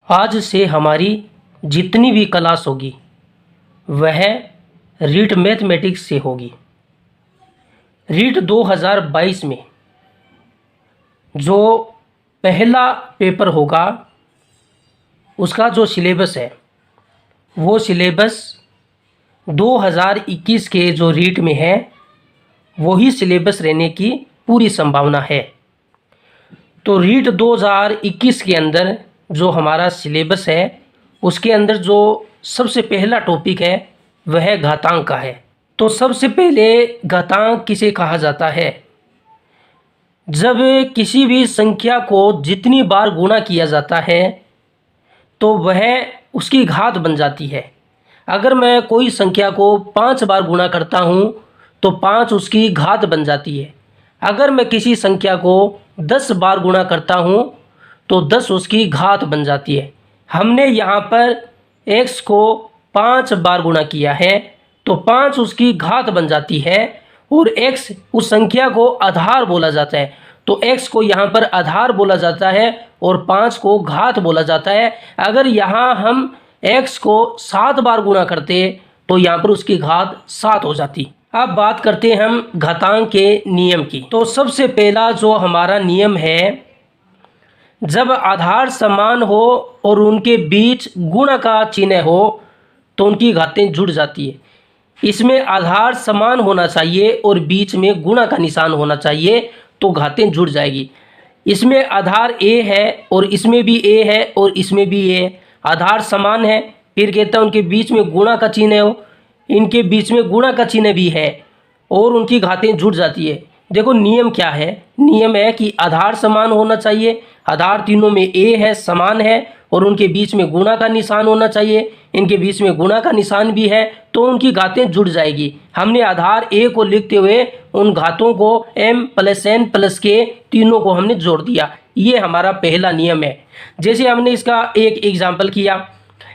आज से हमारी जितनी भी क्लास होगी वह रीट मैथमेटिक्स से होगी। रीट 2022 में जो पहला पेपर होगा उसका जो सिलेबस है वो सिलेबस 2021 के जो रीट में है वही सिलेबस रहने की पूरी संभावना है। तो रीट 2021 के अंदर जो हमारा सिलेबस है उसके अंदर जो सबसे पहला टॉपिक है वह घातांक का है। तो सबसे पहले घातांक किसे कहा जाता है? जब किसी भी संख्या को जितनी बार गुणा किया जाता है तो वह उसकी घात बन जाती है। अगर मैं कोई संख्या को 5 बार गुणा करता हूँ तो 5 उसकी घात बन जाती है। अगर मैं किसी संख्या को 10 बार गुणा करता हूँ तो 10 उसकी घात बन जाती है। हमने यहाँ पर x को 5 बार गुणा किया है तो 5 उसकी घात बन जाती है और x उस संख्या को आधार बोला जाता है। तो x को यहाँ पर आधार बोला जाता है और 5 को घात बोला जाता है। अगर यहाँ हम x को 7 बार गुणा करते तो यहाँ पर उसकी घात 7 हो जाती। अब बात करते हैं हम घातांक के नियम की। तो सबसे पहला जो हमारा नियम है, जब आधार समान हो और उनके बीच गुणा का चिन्ह हो तो उनकी घातें जुड़ जाती है। इसमें आधार समान होना चाहिए और बीच में गुणा का निशान होना चाहिए तो घातें जुड़ जाएगी। इसमें आधार a है और इसमें भी a है और इसमें भी a है। आधार समान है, फिर कहता है उनके बीच में गुणा का चिन्ह हो, इनके बीच में गुणा का चिन्ह भी है और उनकी घातें जुड़ जाती है। देखो नियम क्या है? नियम है कि आधार समान होना चाहिए, आधार तीनों में a है, समान है और उनके बीच में गुणा का निशान होना चाहिए, इनके बीच में गुणा का निशान भी है तो उनकी घातें जुड़ जाएगी। हमने आधार a को लिखते हुए उन घातों को m + n + k तीनों को हमने जोड़ दिया। ये हमारा पहला नियम है। जैसे हमने इसका एक एग्जाम्पल किया,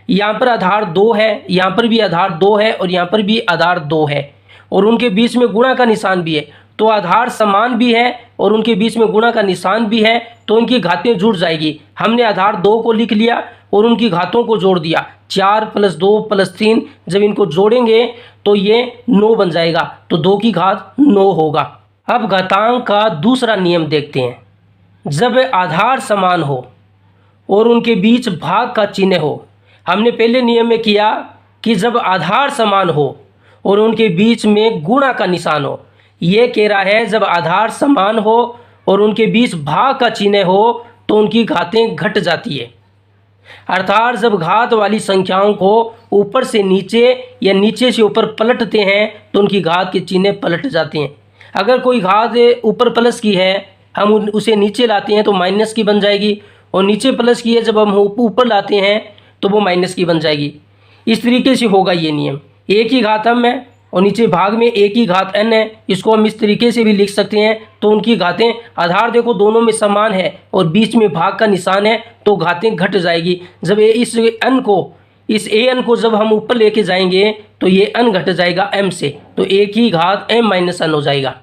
यहाँ पर आधार 2 है, यहाँ पर भी आधार 2 है और यहाँ पर भी आधार 2 है और उनके बीच में गुणा का निशान भी है। तो आधार समान भी है और उनके बीच में गुणा का निशान भी है तो उनकी घातें जुड़ जाएगी। हमने आधार 2 को लिख लिया और उनकी घातों को जोड़ दिया। 4 + 2 + 3 जब इनको जोड़ेंगे तो ये 9 बन जाएगा, तो 2 की घात 9 होगा। अब घातांक का दूसरा नियम देखते हैं। जब आधार समान हो और उनके बीच भाग का चिन्ह हो, हमने पहले नियम में किया कि जब आधार समान हो और उनके बीच में गुणा का निशान हो। ये कह रहा है जब आधार समान हो और उनके बीच भाग का चिन्ह हो तो उनकी घातें घट जाती है। अर्थात जब घात वाली संख्याओं को ऊपर से नीचे या नीचे से ऊपर पलटते हैं तो उनकी घात के चिन्ह पलट जाते हैं। अगर कोई घात ऊपर प्लस की है, हम उसे नीचे लाते हैं तो माइनस की बन जाएगी और नीचे प्लस की है जब हम ऊपर लाते हैं तो वो माइनस की बन जाएगी। इस तरीके से होगा ये नियम। एक ही घात m है और नीचे भाग में एक ही घात n है, इसको हम इस तरीके से भी लिख सकते हैं। तो उनकी घातें, आधार देखो दोनों में समान है और बीच में भाग का निशान है तो घातें घट जाएगी। जब इस an को जब हम ऊपर लेके जाएंगे तो ये n घट जाएगा m से, तो एक ही घात m - n हो जाएगा।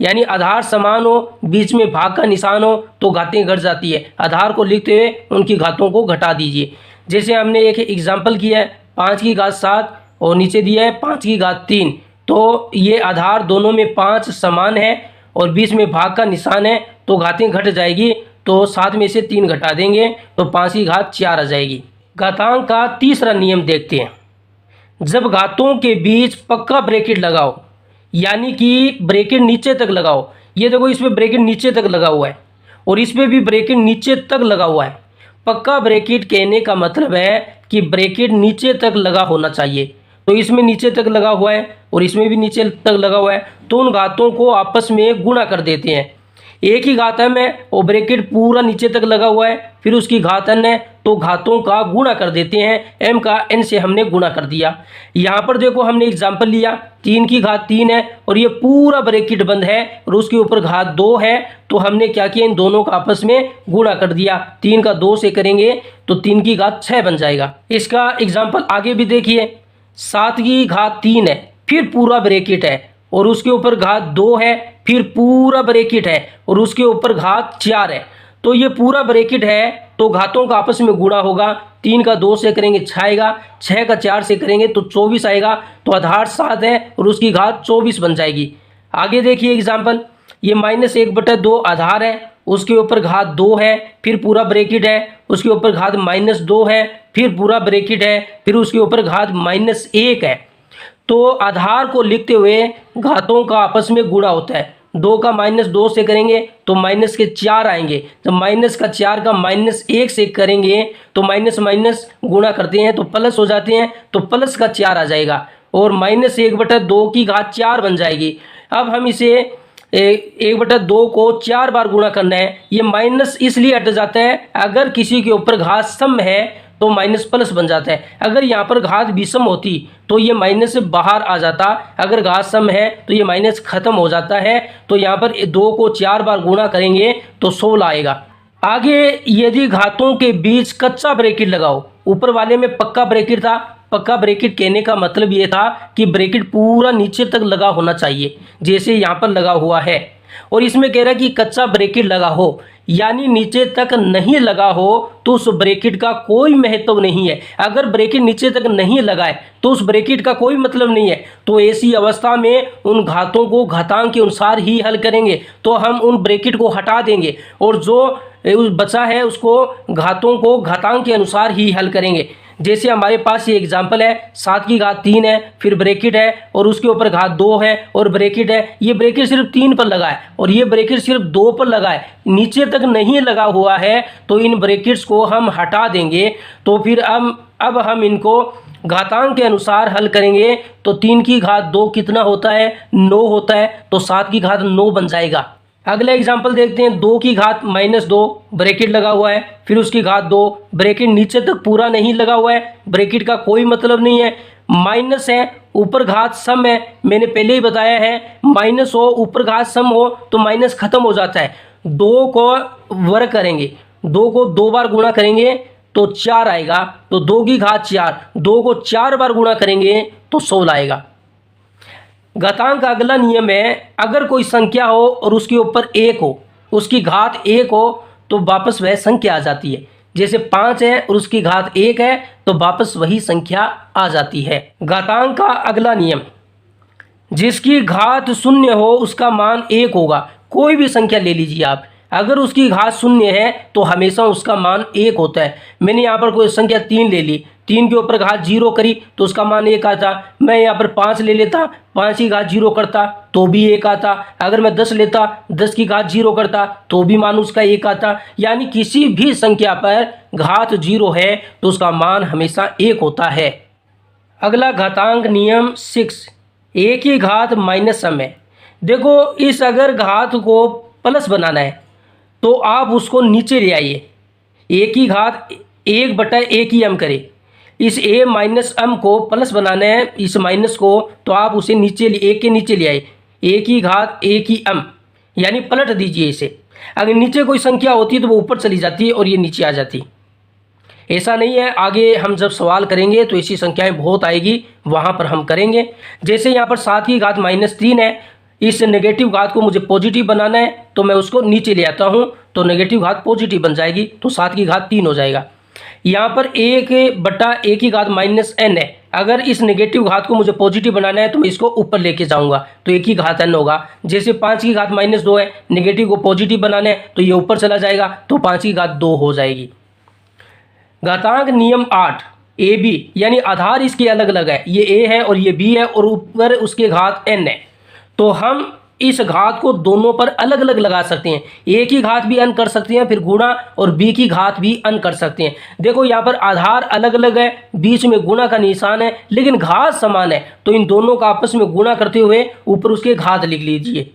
यानी आधार समान हो, बीच में भाग का निशान हो तो घातें घट जाती है। आधार को लिखते हुए उनकी घातों को घटा दीजिए। जैसे हमने एक एग्जाम्पल किया है, 5 की घात 7 और नीचे दिया है 5 की घात 3। तो ये आधार दोनों में 5 समान है और बीच में भाग का निशान है तो घातें घट जाएगी। तो 7 में से 3 घटा देंगे तो 5 की घात 4 आ जाएगी। घातांक का तीसरा नियम देखते हैं। जब घातों के बीच पक्का ब्रैकेट लगाओ, यानी कि ब्रैकेट नीचे तक लगाओ। ये देखो इसमें ब्रैकेट नीचे तक लगा हुआ है और इसमें भी ब्रैकेट नीचे तक लगा हुआ है। पक्का ब्रैकेट कहने का मतलब है कि ब्रैकेट नीचे तक लगा होना चाहिए। तो इसमें नीचे तक लगा हुआ है और इसमें भी नीचे तक लगा हुआ है तो उन घातों को आपस में गुणा कर देते हैं। एक ही घात m है और ब्रैकेट पूरा नीचे तक लगा हुआ है, फिर उसकी घात n है तो घातों का गुणा कर देते हैं। m का n से हमने गुणा कर दिया। यहाँ पर देखो हमने एग्जाम्पल लिया, 3 की घात 3 है और ये पूरा ब्रैकेट बंद है और उसके ऊपर घात 2 है तो हमने क्या किया, इन दोनों का आपस में गुणा कर दिया। 3 का 2 से करेंगे तो 3 की घात 6 बन जाएगा। इसका एग्जाम्पल आगे भी देखिए, 7 की घात 3 है, फिर पूरा ब्रैकेट है और उसके ऊपर घात 2 है, फिर पूरा ब्रैकेट है और उसके ऊपर घात 4 है तो ये पूरा ब्रैकेट है, तो घातों का आपस में गुणा होगा। 3 का 2 से करेंगे 6 आएगा, 6 का 4 से करेंगे तो 24 आएगा। तो आधार 7 है और उसकी घात 24 बन जाएगी। आगे देखिए एग्जाम्पल, ये -1/2 आधार है, उसके ऊपर घात 2 है, फिर पूरा ब्रैकेट है, उसके ऊपर घात -2 है, फिर पूरा ब्रैकेट है, फिर उसके ऊपर घात -1 है। तो आधार को लिखते हुए घातों का आपस में गुणा होता है। 2 का -2 से करेंगे तो माइनस के 4 आएंगे, जब माइनस का 4 का -1 से करेंगे तो माइनस माइनस गुणा करते हैं तो प्लस हो जाते हैं, तो प्लस का 4 आ जाएगा और -1/2 की घात 4 बन जाएगी। अब हम इसे 1/2 को 4 बार गुणा करना है। ये माइनस इसलिए हट जाता है, अगर किसी के ऊपर घात सम है तो माइनस प्लस बन जाता है। अगर यहाँ पर घात विषम होती तो ये माइनस से बाहर आ जाता, अगर घात सम है तो ये माइनस खत्म हो जाता है। तो यहाँ पर 2 को 4 बार गुणा करेंगे तो 16 आएगा। आगे यदि घातों के बीच कच्चा ब्रैकेट लगाओ, ऊपर वाले में पक्का ब्रैकेट था। पक्का ब्रैकेट कहने का मतलब ये था कि ब्रैकेट पूरा नीचे तक लगा होना चाहिए, जैसे यहाँ पर लगा हुआ है। और इसमें कह रहा है कि कच्चा ब्रैकेट लगा हो, यानी नीचे तक नहीं लगा हो तो उस ब्रैकेट का कोई महत्व नहीं है। अगर ब्रैकेट नीचे तक नहीं लगा है तो उस ब्रैकेट का कोई मतलब नहीं है। तो ऐसी अवस्था में उन घातों को घातांक के अनुसार ही हल करेंगे। तो हम उन ब्रैकेट को हटा देंगे और जो बचा है उसको घातों को घातांक के अनुसार ही हल करेंगे। जैसे हमारे पास ये एग्जाम्पल है, 7 की घात 3 है, फिर ब्रैकेट है और उसके ऊपर घात 2 है और ब्रैकेट है। ये ब्रैकेट सिर्फ 3 पर लगा है और ये ब्रैकेट सिर्फ 2 पर लगा है, नीचे तक नहीं लगा हुआ है। तो इन ब्रैकेट्स को हम हटा देंगे। तो फिर अब हम इनको घातांक के अनुसार हल करेंगे। तो 3 की घात 2 कितना होता है? 9 होता है। तो 7 की घात 9 बन जाएगा। अगला एग्जाम्पल देखते हैं, 2 की घात -2 ब्रैकेट लगा हुआ है, फिर उसकी घात 2, ब्रैकेट नीचे तक पूरा नहीं लगा हुआ है, ब्रैकेट का कोई मतलब नहीं है, माइनस है, ऊपर घात सम है। मैंने पहले ही बताया है, माइनस हो ऊपर घात सम हो तो माइनस खत्म हो जाता है। 2 को वर्ग करेंगे, 2 को 2 बार गुणा करेंगे तो 4 आएगा। तो 2 की घात 4, 2 को 4 बार गुणा करेंगे तो 16 आएगा। घातांक का अगला नियम है, अगर कोई संख्या हो और उसके ऊपर 1 हो, उसकी घात 1 हो तो वापस वह संख्या आ जाती है। जैसे 5 है और उसकी घात 1 है तो वापस वही संख्या आ जाती है। घातांक का अगला नियम, जिसकी घात 0 हो उसका मान 1 होगा। कोई भी संख्या ले लीजिए आप, अगर उसकी घात 0 है तो हमेशा उसका मान 1 होता है। मैंने यहाँ पर कोई संख्या 3 ले ली, 3 के ऊपर घात 0 करी तो उसका मान 1 आता। मैं यहाँ पर 5 ले लेता, 5 की घात 0 करता तो भी 1 आता। अगर मैं 10 लेता, 10 की घात 0 करता तो भी मान उसका 1 आता। यानी किसी भी संख्या पर घात 0 है तो उसका मान हमेशा 1 होता है। अगला घातांक नियम 6, 1 की घात माइनस सम है। देखो, इस अगर घात को प्लस बनाना है तो आप उसको नीचे ले आइए। 1 की घात 1/a की m करें, इस a माइनस m को प्लस बनाना है, इस माइनस को, तो आप उसे नीचे 1 के नीचे ले आए। 1 की घात a की m, यानी पलट दीजिए इसे। अगर नीचे कोई संख्या होती तो वो ऊपर चली जाती है और ये नीचे आ जाती। ऐसा नहीं है, आगे हम जब सवाल करेंगे तो ऐसी संख्याएं बहुत आएगी, वहाँ पर हम करेंगे। जैसे यहाँ पर 7 की घात -3 है, इस नेगेटिव घात को मुझे पॉजिटिव बनाना है तो मैं उसको नीचे ले आता हूँ, तो नेगेटिव घात पॉजिटिव बन जाएगी, तो 7 की घात 3 हो जाएगा। यहाँ पर 1/a की घात -n है, अगर इस नेगेटिव घात को मुझे पॉजिटिव बनाना है तो मैं इसको ऊपर लेके जाऊँगा तो 1 की घात n होगा। जैसे 5 की घात -2 है, नेगेटिव को पॉजिटिव बनाना है तो ये ऊपर चला जाएगा, तो 5 की घात 2 हो जाएगी। घातांक नियम 8, ए बी, यानी आधार इसके अलग अलग है, ये a है और ये b है और ऊपर उसके घात n है। तो हम इस घात को दोनों पर अलग अलग लगा सकते हैं। a की घात भी n कर सकते हैं, फिर गुणा, और b की घात भी n कर सकते हैं। देखो यहाँ पर आधार अलग अलग है, बीच में गुणा का निशान है, लेकिन घात समान है, तो इन दोनों का आपस में गुणा करते हुए ऊपर उसके घात लिख लीजिए।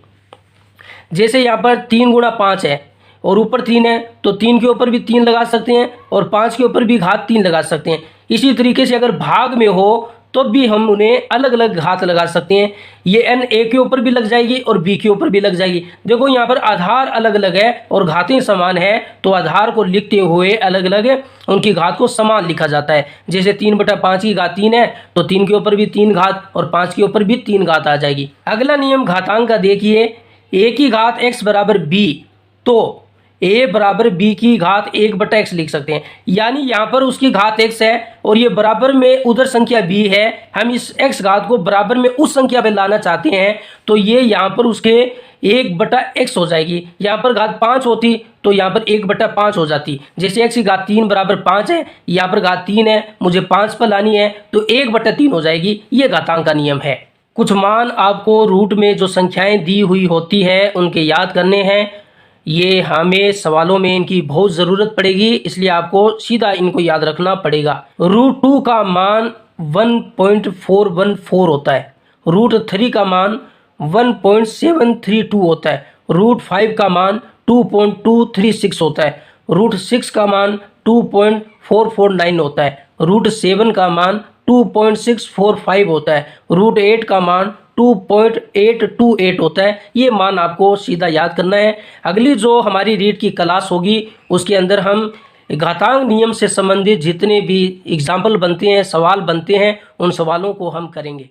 जैसे यहाँ पर 3 गुणा 5 है और ऊपर 3 है, तो 3 के ऊपर भी 3 लगा सकते हैं और 5 के ऊपर भी घात 3 लगा सकते हैं। इसी तरीके से अगर भाग में हो तो भी हम उन्हें अलग अलग घात लगा सकते हैं। ये n a के ऊपर भी लग जाएगी और b के ऊपर भी लग जाएगी। देखो यहाँ पर आधार अलग अलग है और घातें समान है, तो आधार को लिखते हुए अलग अलग उनकी घात को समान लिखा जाता है। जैसे 3/5 की घात 3 है तो 3 के ऊपर भी 3 घात और 5 के ऊपर भी 3 घात आ जाएगी। अगला नियम घातांक का देखिए, a की घात x बराबर b, तो a बराबर b की घात 1/x लिख सकते हैं। यानी यहाँ पर उसकी घात x है और ये बराबर में उधर संख्या b है, हम इस x घात को बराबर में उस संख्या पे लाना चाहते हैं, तो ये यहाँ पर उसके 1/x हो जाएगी। यहाँ पर घात 5 होती तो यहाँ पर 1/5 हो जाती। जैसे x की घात 3 बराबर 5 है, यहाँ पर घात 3 है, मुझे 5 पर लानी है तो 1/3 हो जाएगी। ये घातांक का नियम है। कुछ मान आपको रूट में जो संख्याएं दी हुई होती है उनके याद करने हैं। ये हमें सवालों में इनकी बहुत ज़रूरत पड़ेगी, इसलिए आपको सीधा इनको याद रखना पड़ेगा। √2 का मान 1.414 होता है। √3 का मान 1.732 होता है। √5 का मान 2.236 होता है। √6 का मान 2.449 होता है। √7 का मान 2.645 होता है। √8 का मान 2.828 होता है। ये मान आपको सीधा याद करना है। अगली जो हमारी रीट की क्लास होगी उसके अंदर हम घातांक नियम से संबंधित जितने भी एग्जाम्पल बनते हैं, सवाल बनते हैं, उन सवालों को हम करेंगे।